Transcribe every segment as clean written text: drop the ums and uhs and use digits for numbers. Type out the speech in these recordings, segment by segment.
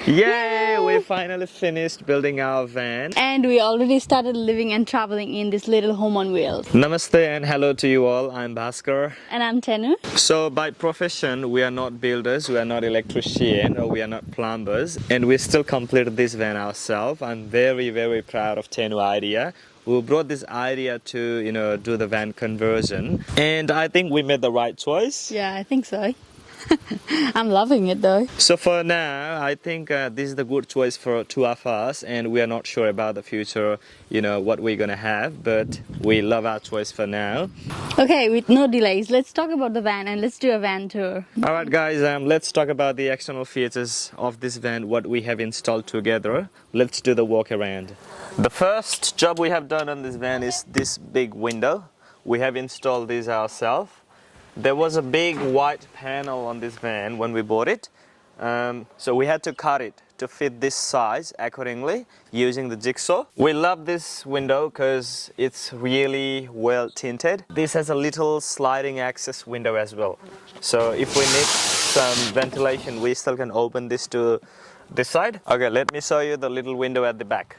Yay! We finally finished building our van. And we already started living and traveling in this little home on wheels. Namaste and hello to you all. I'm Vaskar. And I'm Tenu. So by profession, we are not builders, we are not electrician, or we are not plumbers, and we still completed this van ourselves. I'm very proud of Tenu idea. We brought this idea to, do the van conversion, and I think we made the right choice. Yeah, I think so. I'm loving it though. So for now, I think this is the good choice for two of us, and we are not sure about the future, what we're gonna have, but we love our choice for now. Okay, with no delays, let's talk about the van and let's do a van tour. Alright guys, let's talk about the external features of this van, what we have installed together. Let's do the walk around. The first job we have done on this van is this big window. We have installed this ourselves. There was a big white panel on this van when we bought it, so we had to cut it to fit this size accordingly using the jigsaw. We love this window because it's really well tinted. This has a little sliding access window as well, so if we need some ventilation we still can open this to this side. Okay, let me show you the little window at the back.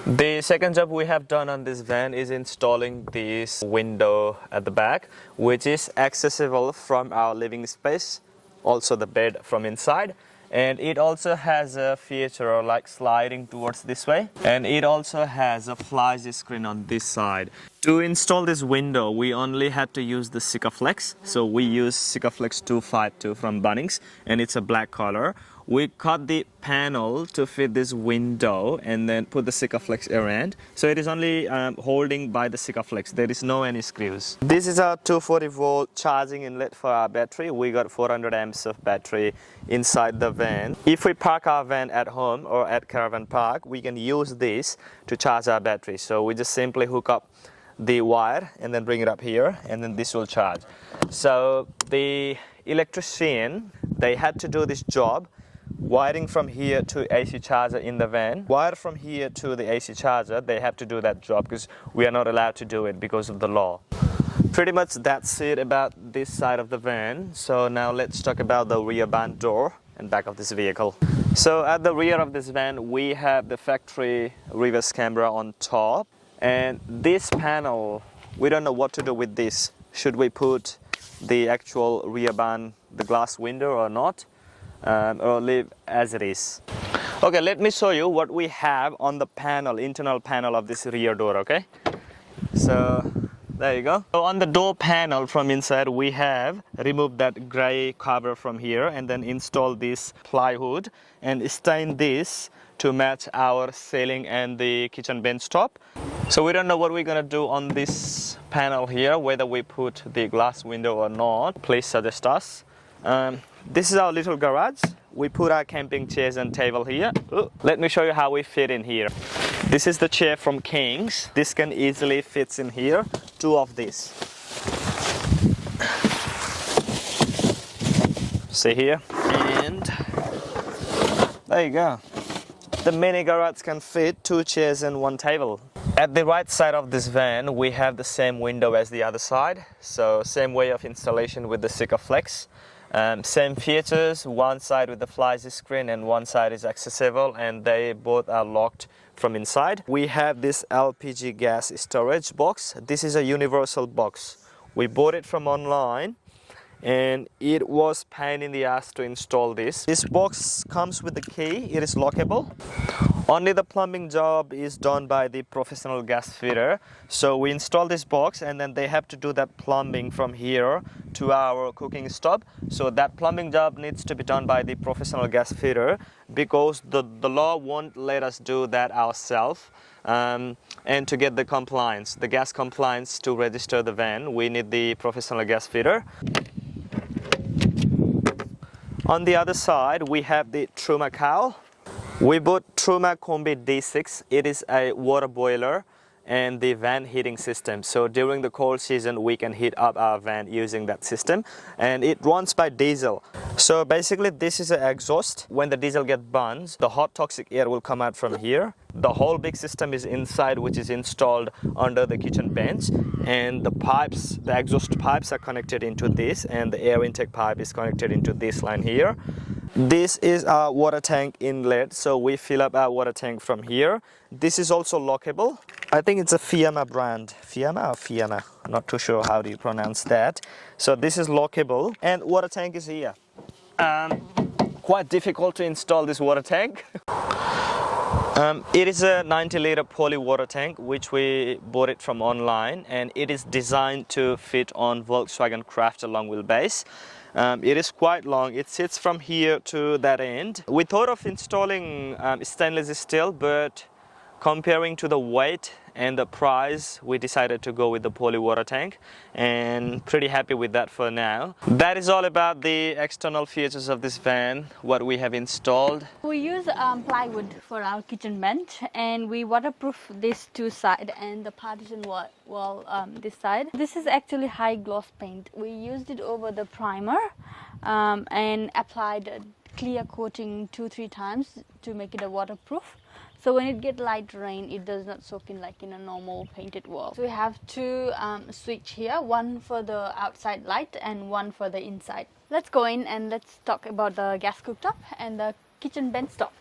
The second job we have done on this van is installing this window at the back, which is accessible from our living space, also the bed from inside. And it also has a feature like sliding towards this way, and it also has a flash screen on this side. To install this window, we only had to use the Sikaflex. So we use Sikaflex 252 from Bunnings, and it's a black color. We cut the panel to fit this window and then put the Sikaflex around. So it is only holding by the Sikaflex. There is no any screws. This is our 240 volt charging inlet for our battery. We got 400 amps of battery inside the van. If we park our van at home or at caravan park, we can use this to charge our battery. So we just simply hook up the wire and then bring it up here, and then this will charge. So the electrician, they had to do this job, wiring from here to AC charger in the van, wire from here to the AC charger. They have to do that job because we are not allowed to do it because of the law. Pretty much that's it about this side of the van. So now let's talk about the rear barn door and back of this vehicle. So at the rear of this van we have the factory reverse camera on top, and this panel, we don't know what to do with this. Should we put the actual rear barn, the glass window, or not? Or leave as it is. Okay, let me show you what we have on the panel, internal panel of this rear door, okay? So there you go. So on the door panel from inside we have removed that gray cover from here and then installed this plywood and stained this to match our ceiling and the kitchen bench top. So we don't know what we're gonna do on this panel here, whether we put the glass window or not. Please suggest us. This is our little garage. We put our camping chairs and table here. Ooh, let me show you how we fit in here. This is the chair from Kings. This can easily fit in here. Two of these. See here? And there you go. The mini garage can fit two chairs and one table. At the right side of this van, we have the same window as the other side. So same way of installation with the Sikaflex. Same features, one side with the flash screen and one side is accessible, and they both are locked from inside. We have this LPG gas storage box. This is a universal box. We bought it from online and it was pain in the ass to install this. This box comes with the key, it is lockable. Only the plumbing job is done by the professional gas fitter. So we install this box and then they have to do that plumbing from here to our cooking stove. So that plumbing job needs to be done by the professional gas fitter because the law won't let us do that ourselves. And to get the compliance, the gas compliance to register the van, we need the professional gas fitter. On the other side, we have the Truma cowl. We bought Truma Combi D6. It is a water boiler and the van heating system. So during the cold season, we can heat up our van using that system, and it runs by diesel. So basically this is an exhaust. When the diesel gets burned, the hot toxic air will come out from here. The whole big system is inside, which is installed under the kitchen bench, and the pipes, the exhaust pipes are connected into this, and the air intake pipe is connected into this line here. This is our water tank inlet, so we fill up our water tank from here. This is also lockable. I think it's a Fiamma brand. Fiamma or Fiamma? I'm not too sure how do you pronounce that. So this is lockable, and water tank is here. Quite difficult to install this water tank. It is a 90-liter poly water tank, which we bought it from online, and it is designed to fit on Volkswagen Crafter long wheelbase. It is quite long. It sits from here to that end. We thought of installing stainless steel, but comparing to the weight and the price, we decided to go with the poly water tank, and pretty happy with that for now. That is all about the external features of this van, what we have installed. We use plywood for our kitchen bench, and we waterproof this two side and the partition wall this side. This is actually high gloss paint. We used it over the primer and applied a clear coating 2-3 times to make it a waterproof. So when it gets light rain, it does not soak in like in a normal painted wall. So we have two switch here, one for the outside light and one for the inside. Let's go in and let's talk about the gas cooktop and the kitchen bench top.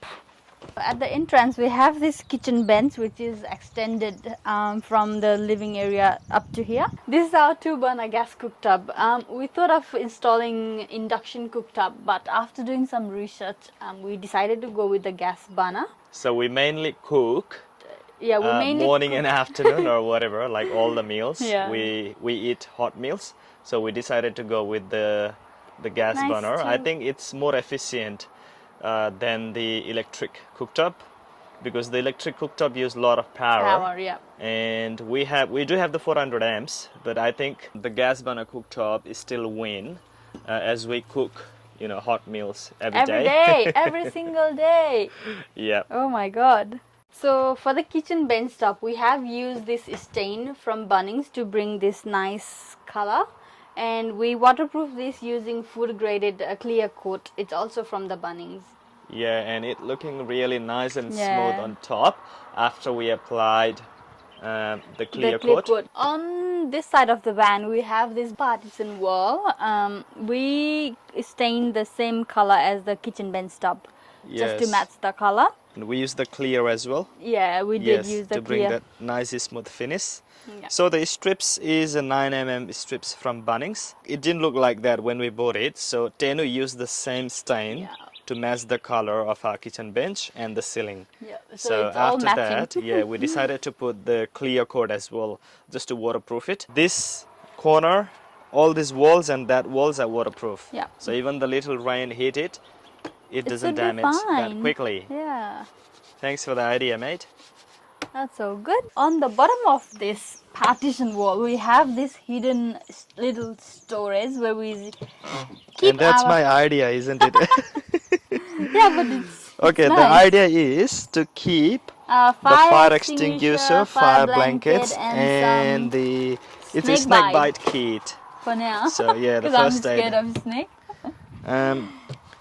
At the entrance, we have this kitchen bench which is extended from the living area up to here. This is our 2-burner gas cooktop. We thought of installing induction cooktop, but after doing some research, we decided to go with the gas burner. So we mainly cook Yeah, we mainly morning and afternoon or whatever, like all the meals. Yeah. We eat hot meals, so we decided to go with the gas Nice burner. too. I think it's more efficient than the electric cooktop, because the electric cooktop use a lot of power. yeah. And we do have the 400 amps, but I think the gas burner cooktop is still win as we cook, you know, hot meals every day. Every single day. Yeah. Oh my god. So for the kitchen bench top, we have used this stain from Bunnings to bring this nice color, and we waterproof this using food graded clear coat. It's also from the Bunnings. Yeah, and it looking really nice and Yeah. smooth on top after we applied the clear coat. On this side of the van, we have this partition wall. We stained the same color as the kitchen bench top, just to Yes. match the color. And we used the clear as well. Yeah, we did use the to bring clear. that nice smooth finish. Yeah. So the strips is a 9mm strips from Bunnings. It didn't look like that when we bought it, so Tenu used the same stain Yeah. to match the color of our kitchen bench and the ceiling. Yeah, So it's all after matching. that, yeah, we decided to put the clear coat as well, just to waterproof it. This corner, all these walls and that walls are waterproof. Yeah. So even the little rain hit it, it doesn't should be damage that fine. quickly. Yeah, Thanks for the idea, mate. that's so good. On the bottom of this partition wall, we have this hidden little storage where we keep And that's our... my idea, isn't it? Yeah, but it's Okay, the nice. idea is to keep Fire the fire extinguisher, fire blankets, and and the it's a snake snake bite. bite kit. for now. So yeah, the 'Cause I'm first scared aid. of snake.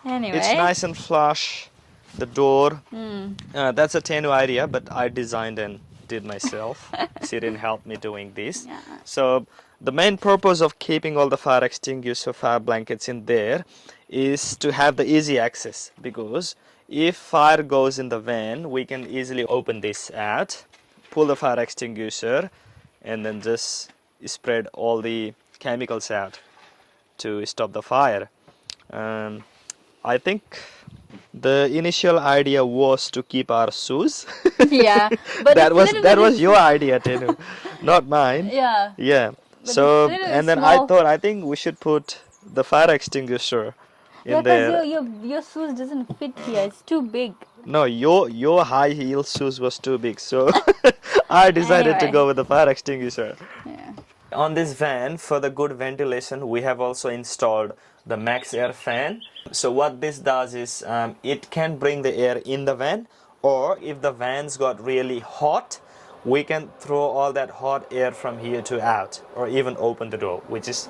Anyway, It's nice and flush. The door. That's a Tenu idea, but I designed and did myself. She didn't help me doing this. Yeah. So the main purpose of keeping all the fire extinguisher, fire blankets in there is to have the easy access, because if fire goes in the van, we can easily open this out, pull the fire extinguisher, and then just spread all the chemicals out to stop the fire. I think the initial idea was to keep our shoes. yeah, but that it's was little that bit- was your idea, Tenu, not mine. Yeah, Yeah. But So it's little and then small. I think we should put the fire extinguisher yeah, in there. because your shoes doesn't fit here. It's too big. No, your high heel shoes was too big, so I decided to Anyway. go with the fire extinguisher. Yeah. On this van, for the good ventilation, we have also installed the Max Air fan. So what this does is it can bring the air in the van, or if the van's got really hot, we can throw all that hot air from here to out, or even open the door, which is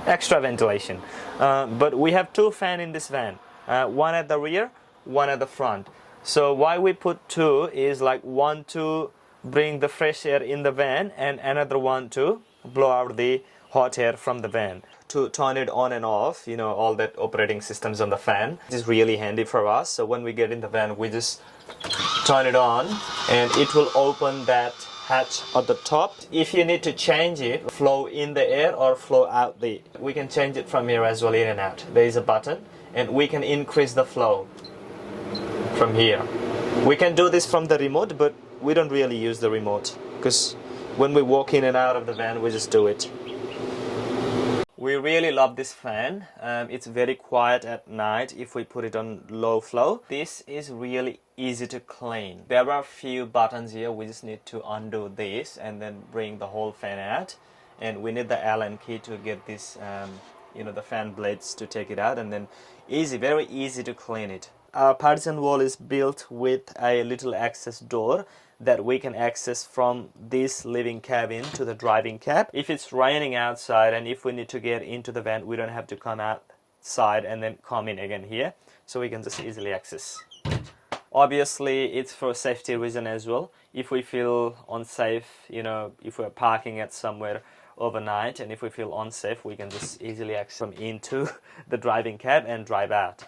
extra ventilation. But we have 2 fans in this van, one at the rear, one at the front. So why we put 2 is like one to bring the fresh air in the van and another one to blow out the hot air from the van. To turn it on and off, you know, all that operating systems on the fan is really handy for us. So when we get in the van, we just turn it on and it will open that hatch at the top. If you need to change it, flow in the air or flow out we can change it from here as well, in and out. There is a button and we can increase the flow from here. We can do this from the remote, but we don't really use the remote because when we walk in and out of the van, we just do it. We really love this fan. It's very quiet at night if we put it on low flow. This is really easy to clean. There are a few buttons here. We just need to undo this and then bring the whole fan out. And we need the Allen key to get this, the fan blades to take it out. And then very easy to clean it. Our partition wall is built with a little access door that we can access from this living cabin to the driving cab. If it's raining outside and if we need to get into the van, we don't have to come outside and then come in again here. So we can just easily access. Obviously, it's for safety reason as well. If we feel unsafe, if we're parking at somewhere overnight and if we feel unsafe, we can just easily access from into the driving cab and drive out.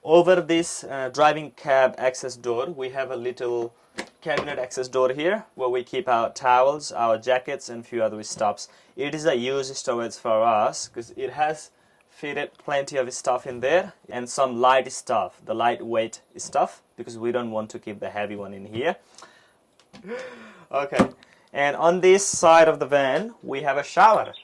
Over this driving cab access door, we have a little cabinet access door here where we keep our towels, our jackets and few other stuffs. It is a used storage for us because it has fitted plenty of stuff in there and some light stuff, the lightweight stuff, because we don't want to keep the heavy one in here. Okay, and on this side of the van we have a shower.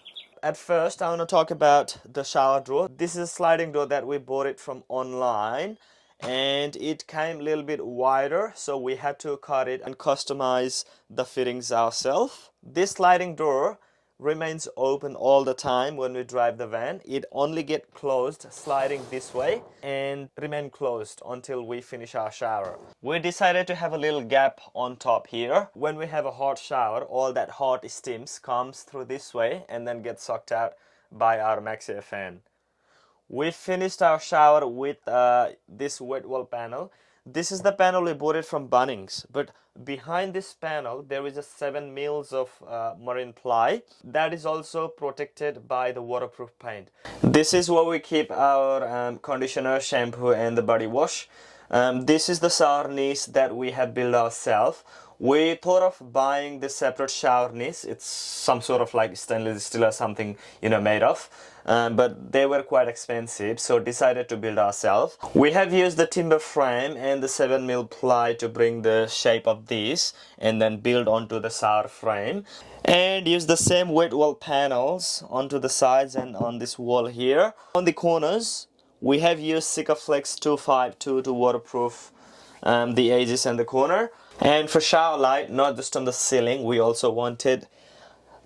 At first I want to talk about the shower door. This is a sliding door that we bought it from online and it came a little bit wider, so we had to cut it and customize the fittings ourselves. This sliding door remains open all the time when we drive the van. It only gets closed sliding this way and remain closed until we finish our shower. We decided to have a little gap on top here. When we have a hot shower, all that hot steams comes through this way and then gets sucked out by our Maxxia fan. We finished our shower with this wet wall panel. This is the panel we bought it from Bunnings, but behind this panel there is a 7 mils of marine ply that is also protected by the waterproof paint. This is where we keep our conditioner, shampoo and the body wash. This is the shower niche that we have built ourselves. We thought of buying this separate shower niche. It's some sort of like stainless steel or something, made of. But they were quite expensive, so decided to build ourselves. We have used the timber frame and the 7 mil ply to bring the shape of this and then build onto the shower frame. And use the same wet wall panels onto the sides and on this wall here. On the corners, we have used Sikaflex 252 to waterproof the edges and the corner. And for shower light, not just on the ceiling, we also wanted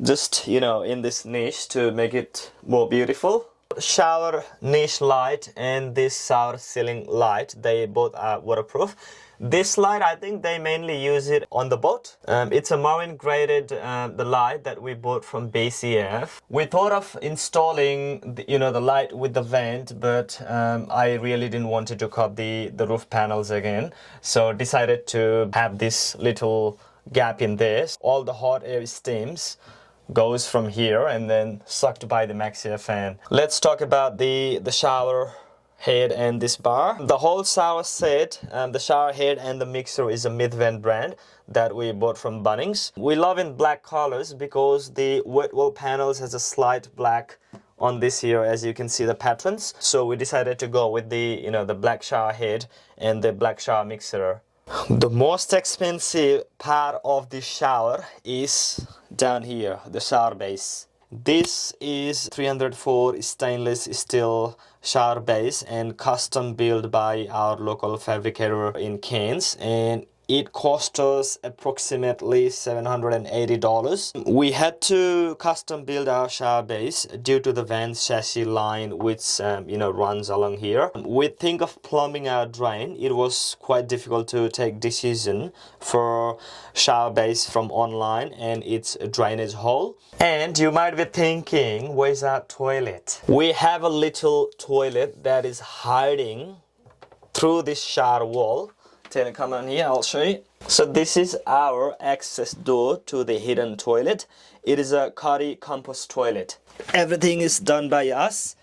just in this niche to make it more beautiful. Shower niche light and this shower ceiling light, they both are waterproof. This light, I think they mainly use it on the boat. It's a marine graded the light that we bought from BCF. We thought of installing the light with the vent, but I really didn't want to cut the roof panels again, so decided to have this little gap in this. All the hot air steams goes from here and then sucked by the Maxxia fan. Let's talk about the shower head and this bar. The whole shower set, the shower head and the mixer is a Midvent brand that we bought from Bunnings. We love in black colors because the wet wall panels has a slight black on this here, as you can see the patterns. So we decided to go with the the black shower head and the black shower mixer. The most expensive part of the shower is down here, the shower base. This is 304 stainless steel shower base and custom built by our local fabricator in Cairns, and It cost us approximately $780. We had to custom build our shower base due to the van's chassis line, which runs along here. We think of plumbing our drain. It was quite difficult to take decision for shower base from online and its drainage hole. And you might be thinking, where's our toilet? We have a little toilet that is hiding through this shower wall. Tenu, come on here, I'll show you. So this is our access door to the hidden toilet. It is a Kari compost toilet. Everything is done by us.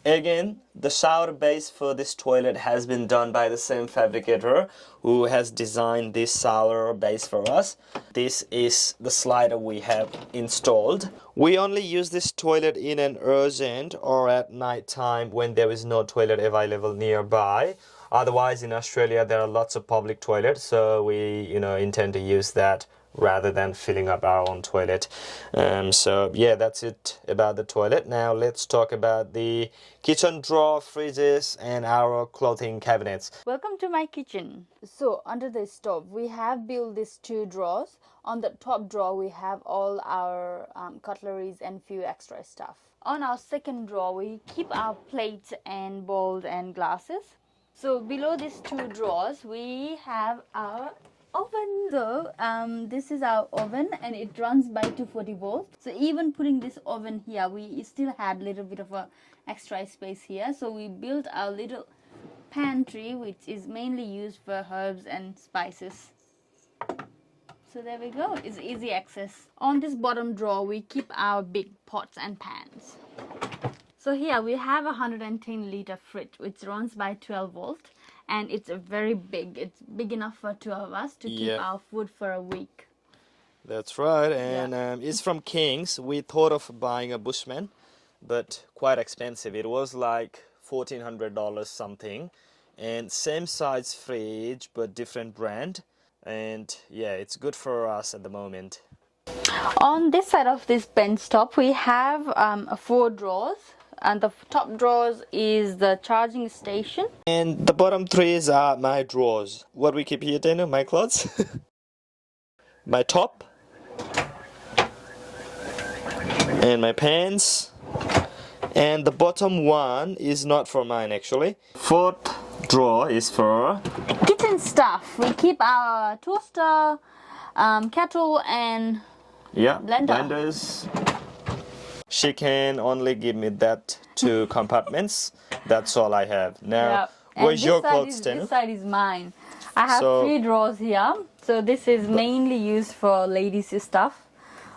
Again, the shower base for this toilet has been done by the same fabricator who has designed this shower base for us. This is the slider we have installed. We only use this toilet in an urgent or at night time when there is no toilet available nearby. Otherwise, in Australia, there are lots of public toilets, so we, intend to use that rather than filling up our own toilet. So yeah, that's it about the toilet. Now let's talk about the kitchen drawer, fridges, and our clothing cabinets. Welcome to my kitchen. So under the stove, we have built these 2 drawers. On the top drawer, we have all our cutleries and few extra stuff. On our second drawer, we keep our plates and bowls and glasses. So below these 2 drawers, we have our oven. So this is our oven and it runs by 240 volts. So even putting this oven here, we still had a little bit of a extra space here. So we built our little pantry, which is mainly used for herbs and spices. So there we go, it's easy access. On this bottom drawer, we keep our big pots and pans. So here we have a 110-liter fridge which runs by 12 volt and it's very big. It's big enough for 2 of us to keep our food for a week. That's right, and it's from Kings. We thought of buying a Bushman, but quite expensive. It was like $1,400 something, and same size fridge but different brand, and yeah, it's good for us at the moment. On this side of this bench top, we have 4 drawers. And the top drawers is the charging station. And the bottom 3 are my drawers. What we keep here, Tenu? My clothes? My top. And my pants. And the bottom one is not for mine actually. 4th drawer is for kitchen stuff. We keep our toaster, kettle and blenders. She can only give me that 2 compartments. That's all I have. Now, where's your clothes, Tenu? This side is mine. I have 3 drawers here. So this is mainly used for ladies' stuff.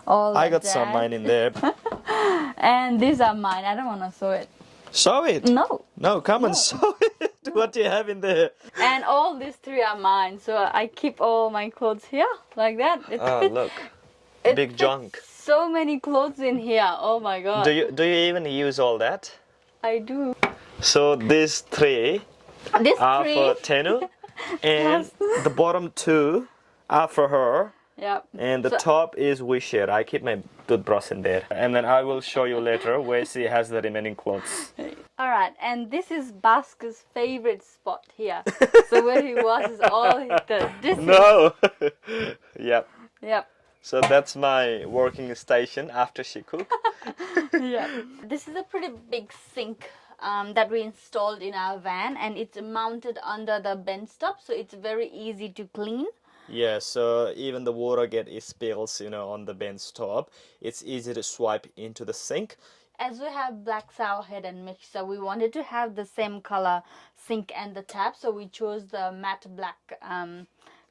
I got some mine in there. And these are mine. I don't want to sew it. Sew it? No, come on, sew it. What do you have in there? And all these 3 are mine. So I keep all my clothes here like that. Look. Big junk. So many clothes in here. Oh my god. Do you even use all that? I do. So these 3 are for Tenu, and the bottom 2 are for her. Yep. And the top is we share. I keep my toothbrush in there, and then I will show you later where she has the remaining clothes. All right, and this is Bhaskar's favorite spot here. So where he was is all he does. No. Yep. Yep. So that's my working station after she cooks. Yeah. This is a pretty big sink that we installed in our van, and it's mounted under the bench top, so it's very easy to clean. Yeah, so even the water spills, on the bench top, it's easy to swipe into the sink. As we have black sour head and mixer, we wanted to have the same color sink and the tap, so we chose the matte black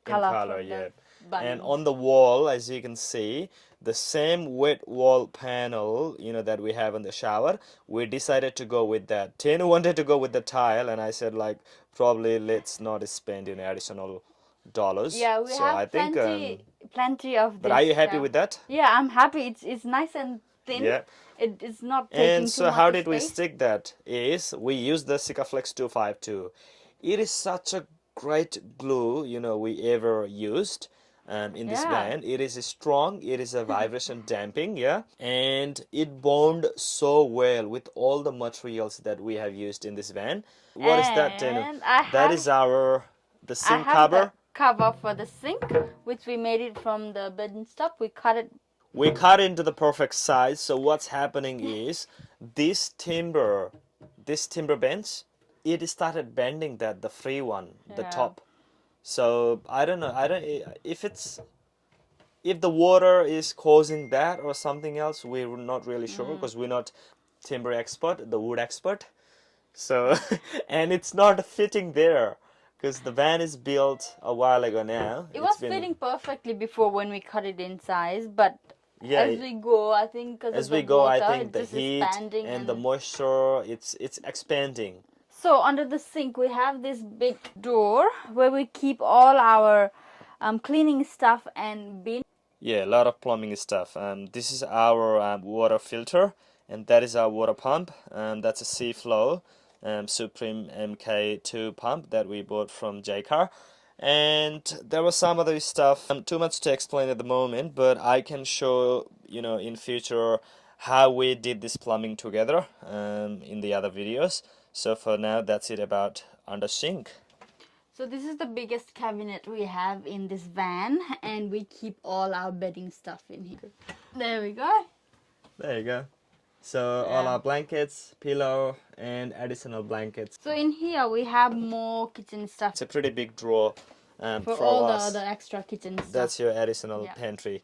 color. Yeah. And on the wall, as you can see, the same wet wall panel, that we have in the shower, we decided to go with that. Tenu wanted to go with the tile, and I said, probably let's not spend additional dollars. Yeah, we have plenty of this. But are you happy with that? Yeah, I'm happy. It's nice and thin. Yeah. It's not taking and too so much how did space. we stick that is we use the Sikaflex 252. It is such a great glue we ever used in this van. It is strong, it is a vibration damping, and it bond so well with all the materials that we have used in this van. What is that, Tenu? That is the sink cover. cover for the sink, which we made it from the bed and stuff. We cut it. We cut into the perfect size. So what's happening is this timber bench, it started bending, that the free one, the Yeah. top. So I don't know. If the water is causing that or something else, we're not really sure because we're not timber expert, the wood expert. So and it's not fitting there because the van is built a while ago now. It was fitting perfectly before when we cut it in size, but as we go, I think because of the water, I think the it's just heat expanding and the moisture, it's expanding. So under the sink, we have this big door where we keep all our cleaning stuff and bin. Yeah, a lot of plumbing stuff. This is our water filter, and that is our water pump. That's a Seaflow Supreme MK2 pump that we bought from JCar. And there was some other stuff. Too much to explain at the moment, but I can show, in future how we did this plumbing together in the other videos. So for now, that's it about under sink. So this is the biggest cabinet we have in this van, and we keep all our bedding stuff in here. There we go. There you go. So all our blankets, pillow, and additional blankets. So in here we have more kitchen stuff. It's a pretty big drawer for all the other extra kitchen stuff. That's your additional pantry.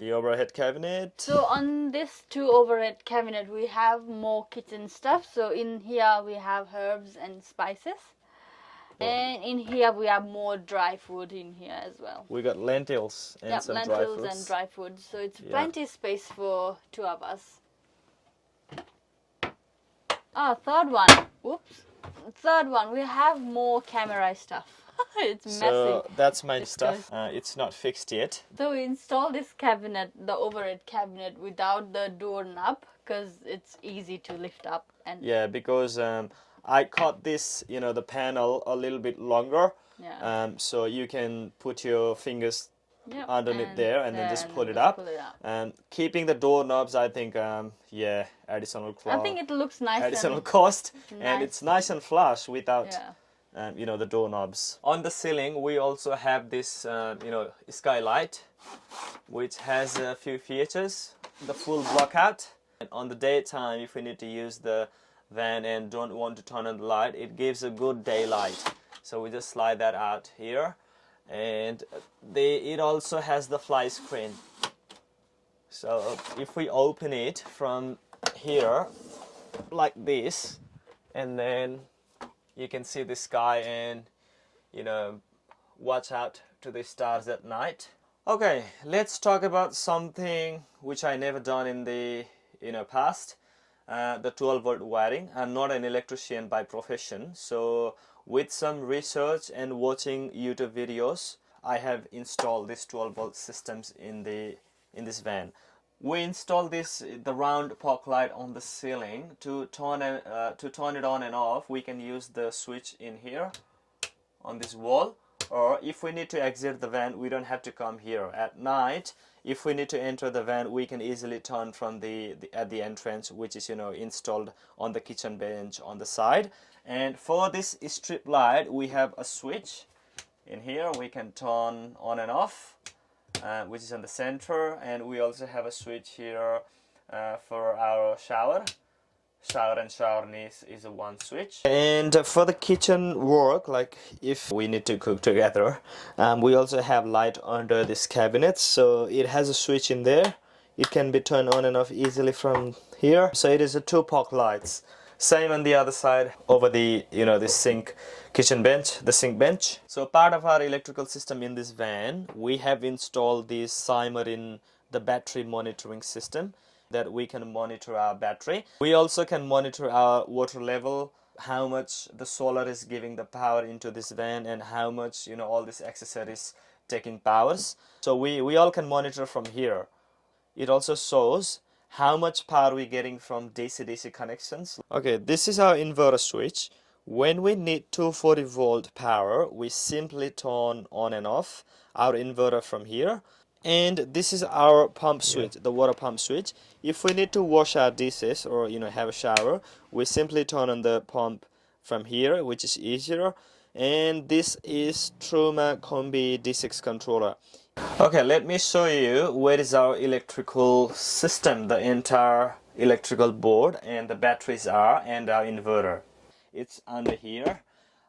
The overhead cabinet. So on this 2 overhead cabinet we have more kitchen stuff. So in here we have herbs and spices. And in here we have more dry food in here as well. We got lentils and some dry lentils fruits. and dry food. So it's plenty space for 2 of us. Third one. Whoops. Third one. We have more camera stuff. It's messy. So that's my stuff. It's not fixed yet. So we installed this cabinet, the overhead cabinet, without the door knob because it's easy to lift up. And yeah, because I cut this, the panel a little bit longer. Yeah. So you can put your fingers underneath there and then just pull it Pull up. it up. And keeping the doorknobs, I think, additional cost. I think it looks nice. Additional cost, and nice. it's nice and flush without. The doorknobs. On the ceiling, we also have this, skylight, which has a few features. The full blockout. And on the daytime, if we need to use the van and don't want to turn on the light, it gives a good daylight. So we just slide that out here. And it also has the fly screen. So if we open it from here, like this, and then you can see the sky and, watch out to the stars at night. Okay, let's talk about something which I never done in the, past. The 12-volt wiring. I'm not an electrician by profession. So with some research and watching YouTube videos, I have installed these 12-volt systems in this van. We installed the round POC light on the ceiling. To turn it on and off, we can use the switch in here on this wall. Or if we need to exit the van, we don't have to come here. At night, if we need to enter the van, we can easily turn from at the entrance, which is installed on the kitchen bench on the side. And for this strip light, we have a switch in here. We can turn on and off. Which is in the center, and we also have a switch here for our shower. Shower and shower is a one switch. And for the kitchen work, like if we need to cook together, we also have light under this cabinet. So it has a switch in there. It can be turned on and off easily from here. So it is a 2 POC lights. Same on the other side over the this sink bench. So part of our electrical system in this van, we have installed this Simmering, the battery monitoring system, that we can monitor our battery. We also can monitor our water level, how much the solar is giving the power into this van, and how much all these accessories taking powers. So we all can monitor from here. It also shows how much power we're getting from DC-DC connections. Okay, this is our inverter switch. When we need 240 volt power, we simply turn on and off our inverter from here. And this is our pump switch, the water pump switch. If we need to wash our dishes or have a shower, we simply turn on the pump from here, which is easier. and this is Truma Combi D6 controller. Okay, let me show you where is our electrical system, the entire electrical board and the batteries are, and our inverter. It's under here.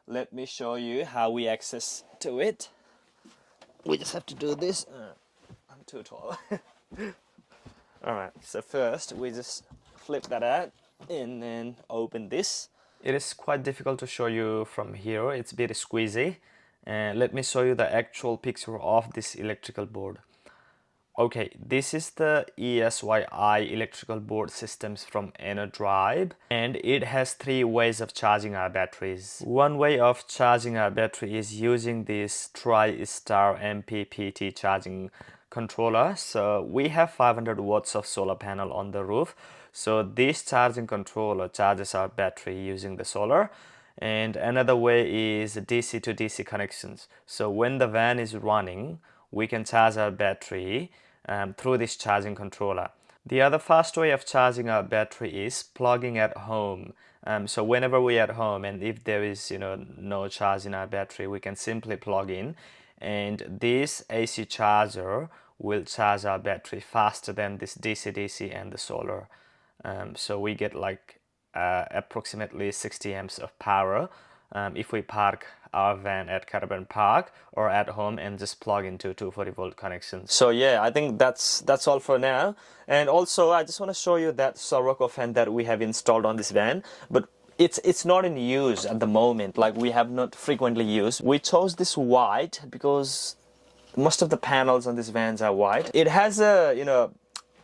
Let me show you how we access to it. We just have to do this. I'm too tall. Alright, so first we just flip that out and then open this. It is quite difficult to show you from here, it's a bit squeezy. And let me show you the actual picture of this electrical board. Okay, this is the ESYI electrical board systems from EnerDrive, and it has 3 ways of charging our batteries. One way of charging our battery is using this TriStar MPPT charging controller. So we have 500 watts of solar panel on the roof. So this charging controller charges our battery using the solar. And another way is DC to DC connections. So when the van is running, we can charge our battery through this charging controller. The other fast way of charging our battery is plugging at home. So whenever we're at home and if there is no charge in our battery, we can simply plug in, and this AC charger will charge our battery faster than this DC-DC and the solar. So we get like approximately 60 amps of power if we park our van at caravan park or at home and just plug into 240 volt connection. So yeah, I think that's all for now. And also I just want to show you that Sirocco fan that we have installed on this van, but it's not in use at the moment, like we have not frequently used. We chose this white because most of the panels on these vans are white. It has a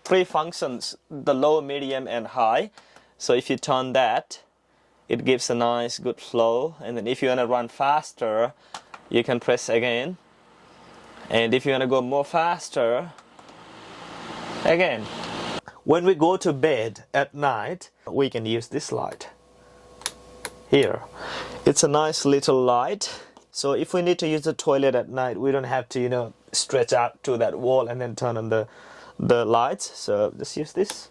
3 functions, the low, medium and high. So if you turn that, it gives a nice good flow, and then if you want to run faster, you can press again, and if you want to go more faster, again. When we go to bed at night, we can use this light here. It's a nice little light, so if we need to use the toilet at night, we don't have to stretch out to that wall and then turn on the lights. So just use this.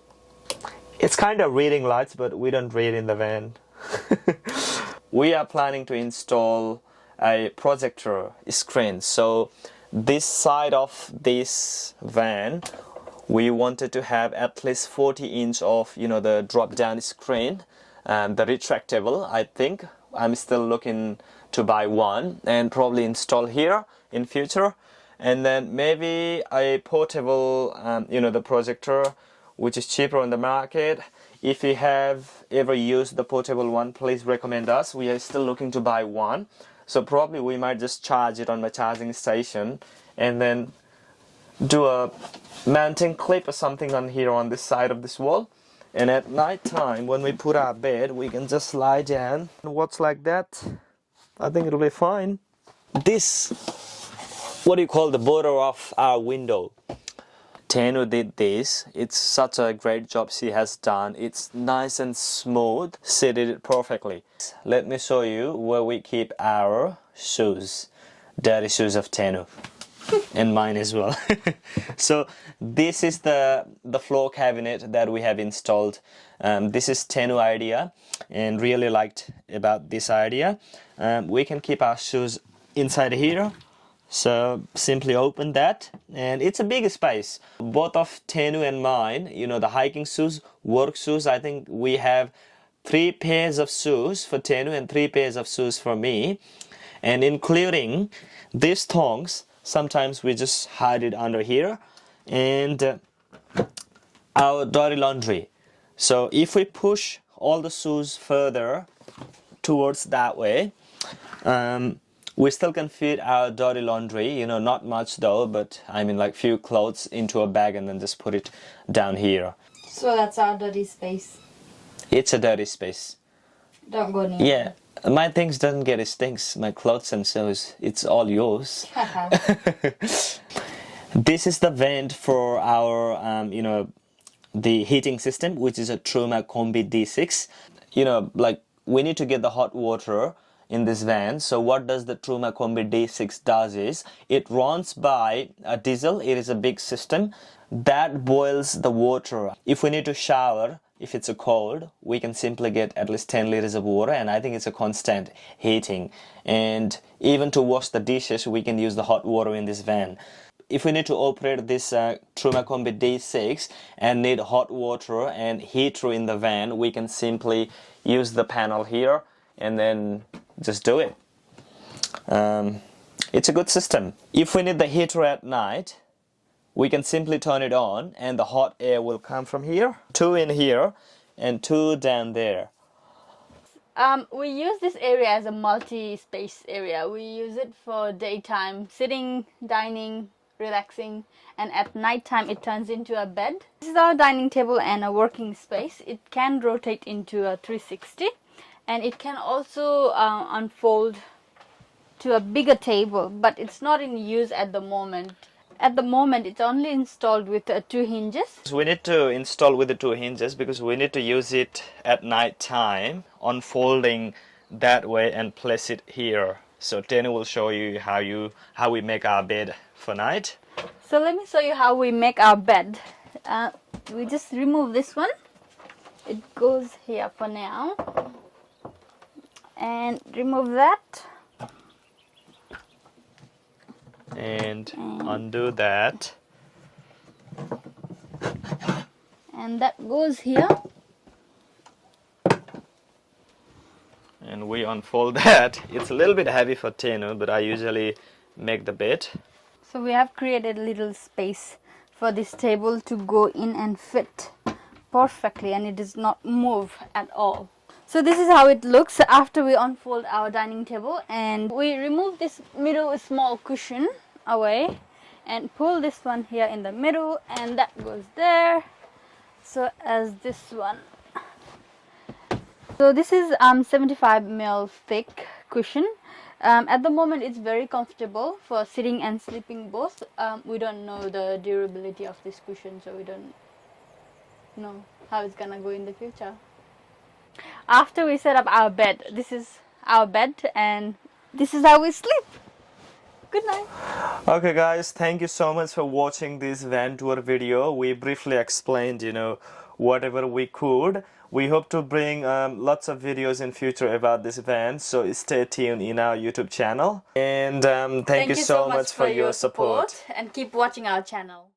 It's kind of reading lights, but we don't read in the van. We are planning to install a projector screen. So this side of this van, we wanted to have at least 40 inch of the drop down screen, the retractable. I think I'm still looking to buy one and probably install here in future, and then maybe a portable the projector, which is cheaper on the market. If you have ever used the portable one, please recommend us. We are still looking to buy one. So probably we might just charge it on my charging station and then do a mounting clip or something on here on this side of this wall. And at night time, when we put our bed, we can just lie down and watch like that. I think it'll be fine. This, what do you call the border of our window? Tenu did this. It's such a great job she has done. It's nice and smooth. She did it perfectly. Let me show you where we keep our shoes. Dirty shoes of Tenu. And mine as well. So this is the floor cabinet that we have installed. This is Tenu idea, and really liked about this idea. We can keep our shoes inside here. So simply open that, and it's a big space. Both of Tenu and mine, the hiking shoes, work shoes, I think we have 3 pairs of shoes for Tenu and 3 pairs of shoes for me. And including these thongs, sometimes we just hide it under here. And our dirty laundry. So if we push all the shoes further towards that way, we still can fit our dirty laundry, not much though, but I mean like few clothes into a bag and then just put it down here. So that's our dirty space. It's a dirty space. Don't go near. Yeah, my things doesn't get stinks. My clothes and shoes, it's all yours. This is the vent for our, the heating system, which is a Truma Combi D6. Like we need to get the hot water in this van. So what does the Truma Combi D6 does is, it runs by a diesel. It is a big system that boils the water. If we need to shower, if it's a cold, we can simply get at least 10 liters of water, and I think it's a constant heating. And even to wash the dishes, we can use the hot water in this van. If we need to operate this Truma Combi D6 and need hot water and heater in the van, we can simply use the panel here and then just do it. It's a good system. If we need the heater at night, we can simply turn it on and the hot air will come from here, 2 in here and 2 down there. We use this area as a multi-space area. We use it for daytime sitting, dining, relaxing, and at night time it turns into a bed. This is our dining table and a working space. It can rotate into a 360 and it can also unfold to a bigger table, but it's not in use at the moment. At the moment it's only installed with 2 hinges. So we need to install with the 2 hinges because we need to use it at night time, unfolding that way and place it here. So Tenu will show you how we make our bed for night. So let me show you how we make our bed. We just remove this one. It goes here for now. And remove that. And undo that. And that goes here. And we unfold that. It's a little bit heavy for Tenu, but I usually make the bed. So we have created a little space for this table to go in and fit perfectly, and it does not move at all. So this is how it looks after we unfold our dining table, and we remove this middle small cushion away and pull this one here in the middle, and that goes there, so as this one. So this is 75 ml thick cushion. At the moment it's very comfortable for sitting and sleeping both. We don't know the durability of this cushion, so we don't know how it's gonna go in the future. After we set up our bed, this is our bed and this is how we sleep. Good night. Okay guys, thank you so much for watching this van tour video. We briefly explained, whatever we could. We hope to bring lots of videos in future about this van, so stay tuned in our YouTube channel. And thank you so much for your support. And keep watching our channel.